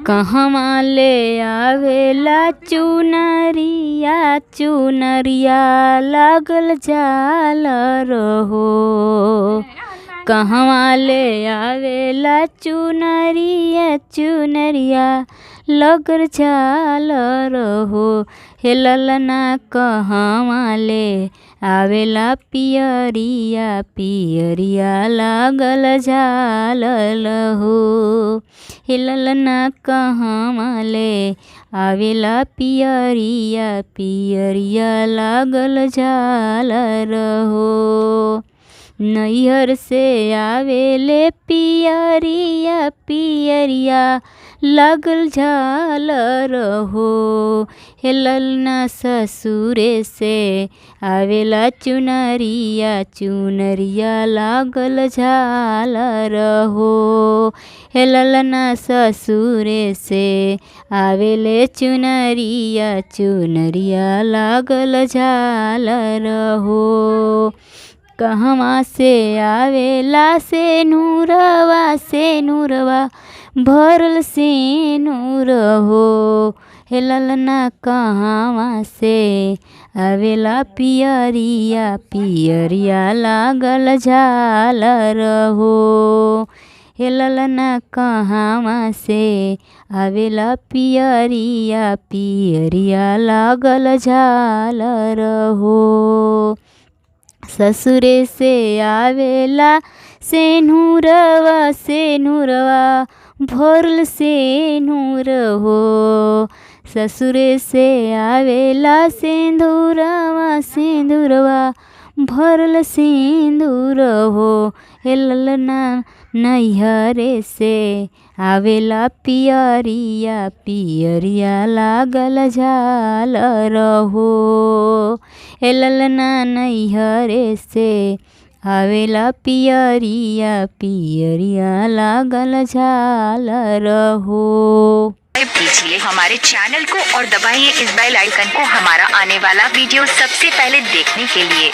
कहवा ले आवेला चुनरिया चुनरिया लागल झालर हो। कहवा ले आवेला चुनरिया चुनरिया लगल झालर हो। हे ललना कहवा ले आवेला पियरिया पियरिया लागल झालर हो। हे ललना कहवा ले आवेला पियरिया पियरिया लागल झालर हो। नैहर से आवेले पियरिया पियरिया लागल झालर हो। हे ललना ससुरे से आवेला चुनरिया चुनरिया लागल झालर हो। हे ललना ससुरे से आवेले चुनरिया चुनरिया लागल झालर हो। कहवा से आवेला सेनुरवा सेनुरवा भरल सेनुर हो। हे ललना कहवा से आवेला पियरिया पियरिया लागल झालर हो। हे ललना कहवा से आवेला पियरिया पियरिया लागल झालर हो। ससुरे से आवेला सेनुरवा सेनुरवा भरल सेनुर हो। ससुरे से आवेला सिंदूरवा सिंदूरवा भरल सिंदूर हो। हे ललना नैहरे से आवेला पियरिया पियरिया लागल झालर हो। हे ललना नैहरे से आवेला पियरिया पियरिया लागल झालर हो। कीजिए हमारे चैनल को और दबाइए इस बेल आइकन को हमारा आने वाला वीडियो सबसे पहले देखने के लिए।